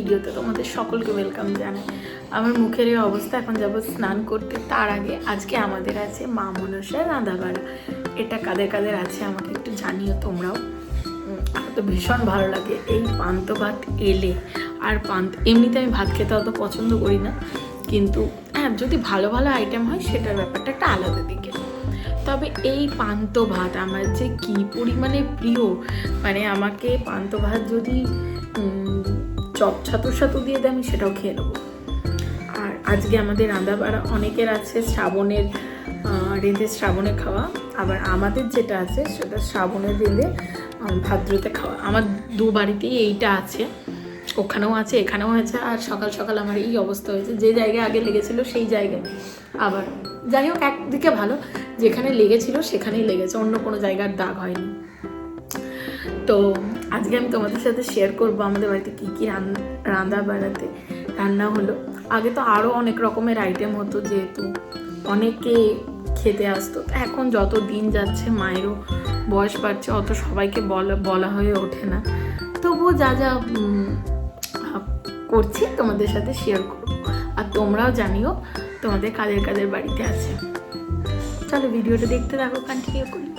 ভিডিওতে তোমাদের সকলকে ওয়েলকাম জানাই। আমার মুখের এই অবস্থা, এখন যাব স্নান করতে। তার আগে আজকে আমাদের আছে মা মনসার রাঁধাবাড়া। এটা কাদের কাদের আছে আমাকে একটু জানিও তোমরাও। আমার তো ভীষণ ভালো লাগে এই পান্তা ভাত এলে। আর এমনিতে আমি ভাত খেতে অত পছন্দ করি না, কিন্তু হ্যাঁ যদি ভালো ভালো আইটেম হয় সেটার ব্যাপারটা একটা আলাদা দিকে। তবে এই পান্তা ভাত আমার যে কী পরিমাণে প্রিয়, মানে আমাকে পান্তা ভাত যদি চপ ছাতুর সাথে দিয়ে দেয় আমি সেটাও খেয়ে নেবো। আর আজকে আমাদের রাঁধাবাড়া অনেকের আছে শ্রাবণের রেঁধে শ্রাবণে খাওয়া, আবার আমাদের যেটা আছে সেটা শ্রাবণের রেঁধে ভাদ্রতে খাওয়া। আমার দু বাড়িতেই এইটা আছে, ওখানেও আছে এখানেও আছে। আর সকাল সকাল আমার এই অবস্থা হয়েছে, যে জায়গায় আগে লেগেছিল সেই জায়গায় আবার, যাই হোক একদিকে ভালো, যেখানে লেগেছিল সেখানেই লেগেছে, অন্য কোনো জায়গার দাগ হয়নি। তো আজকে আমি তোমাদের সাথে শেয়ার করবো আমাদের বাড়িতে কী কী রান্নাবাড়াতে রান্না হলো। আগে তো আরও অনেক রকমের আইটেম হতো, যেহেতু অনেকে খেতে আসতো। এখন যত দিন যাচ্ছে মায়েরও বয়স বাড়ছে, অত সবাইকে বলা হয়ে ওঠে না। তবুও যা যা করছি তোমাদের সাথে শেয়ার করবো, আর তোমরাও জানিও তোমাদের কাদের কাদের বাড়িতে আছে। চলো ভিডিওটা দেখতে থাকো, কন্টিনিউ করি।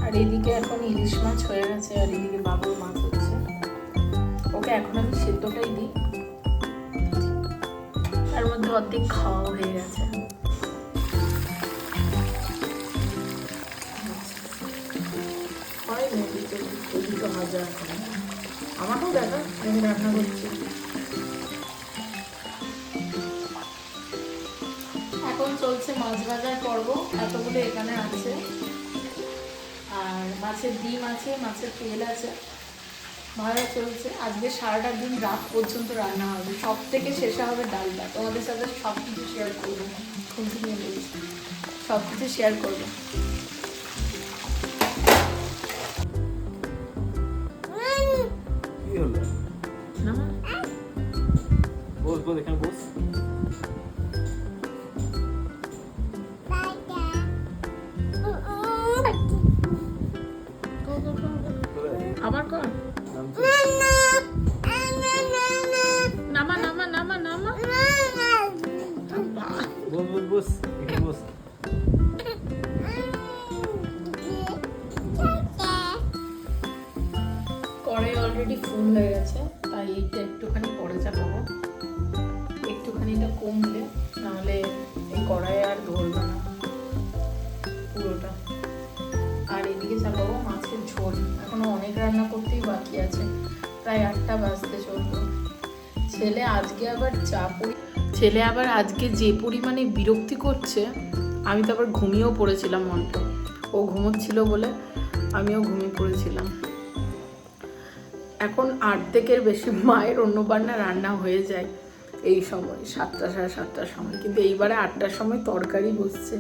আর এদিকে এখন ইলিশ মাছ হয়ে গেছে, আর এদিকে বাবুর মাছ হচ্ছে। ওকে এখন আমি সেদ্ধটাই দিই, তার মধ্যে অর্ধেক খাওয়া হয়ে গেছে। আমাকেও দেখা আমি রান্না করছি। এখন চলছে মাছ ভাজার পর্ব, এতগুলো এখানে আছে। আর মাছের ডিম আছে, মাছের তেল আছে, ভাজা চলছে। আজকে সারাটা দিন রাত পর্যন্ত রান্না হবে, সব থেকে শেষে হবে ডালটা। তোমাদের সাথে সব কিছু শেয়ার করবো, খুঁজি নিয়ে বলছি, সব কিছু শেয়ার করবো। আবার কর, নামা নামা নামা নামা, বস বস। কড়াই অলরেডি ফুল হয়ে গেছে, তাই এইটা একটুখানি পরে চাপাবো। একটুখানি এটা কমলে, নাহলে এই কড়াই আর ধরবে না পুরোটা। আর এদিকে চাপাবো মাছের ঝোল। এখনো অনেক রান্না করতেই বাকি আছে, প্রায় 8টা বাজতে চলবে। ছেলে আবার আজকে যে পরিমাণে বিরক্তি করছে, আমি তো আবার ঘুমিয়েও পড়েছিলাম অল্প। ও ঘুমোচ্ছিল বলে আমিও ঘুমিয়ে পড়েছিলাম। এখন 8 থেকে বেশি মায়ের অন্য বান্না রান্না হয়ে যায় এই সময়, 7টা সাড়ে 7টার সময়। কিন্তু এইবারে 8টার সময় তরকারি বসছে,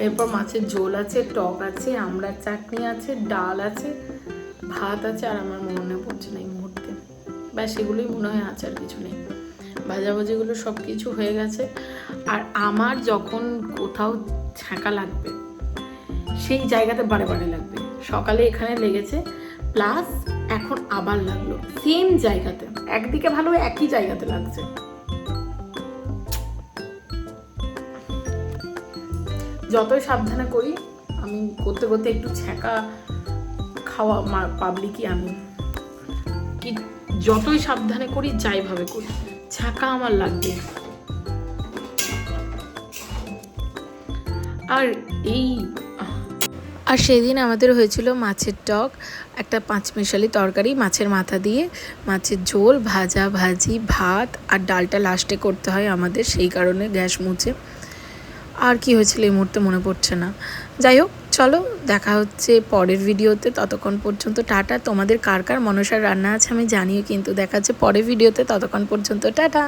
এরপর মাছের ঝোল আছে, টক আছে, আমড়ার চাটনি আছে, ডাল আছে, ভাত আছে, আর আমার মনে পড়ছে না এই মুহূর্তে, ব্যাস এগুলোই মনে হয় আছে, আর কিছু নেই। ভাজাভাজিগুলো সব কিছু হয়ে গেছে। আর আমার যখন কোথাও ছ্যাঁকা লাগবে সেই জায়গাতে বারে বারে লাগবে। সকালে এখানে লেগেছে, প্লাস এখন আবার লাগলো সেম জায়গাতে, একদিকে ভালো একই জায়গাতে লাগছে। যতই সাবধানে করি, আমি করতে করতে একটু ছ্যাঁকা খাওয়া পাবলিকই আমি, কি যতই সাবধানে করি যাইভাবে করি ছ্যাঁকা আমার লাগবে। আর সেদিন আমাদের হয়েছিল মাছের টক, একটা 5 তরকারি, মাছের মাথা দিয়ে, মাছের ঝোল, ভাজা ভাজি, ভাত, আর ডালটা লাস্টে করতে হয় আমাদের, সেই কারণে গ্যাস মুছে। আর কি হয়েছিল এই মুহূর্তে মনে পড়ছে না। যাই হোক, চলো দেখা হচ্ছে পরের ভিডিওতে। ততক্ষণ পর্যন্ত টাটা। তোমাদের কার কার মনসার রান্না আছে আমি জানিও, কিন্তু দেখা হচ্ছে পরের ভিডিওতে। ততক্ষণ পর্যন্ত টাটা।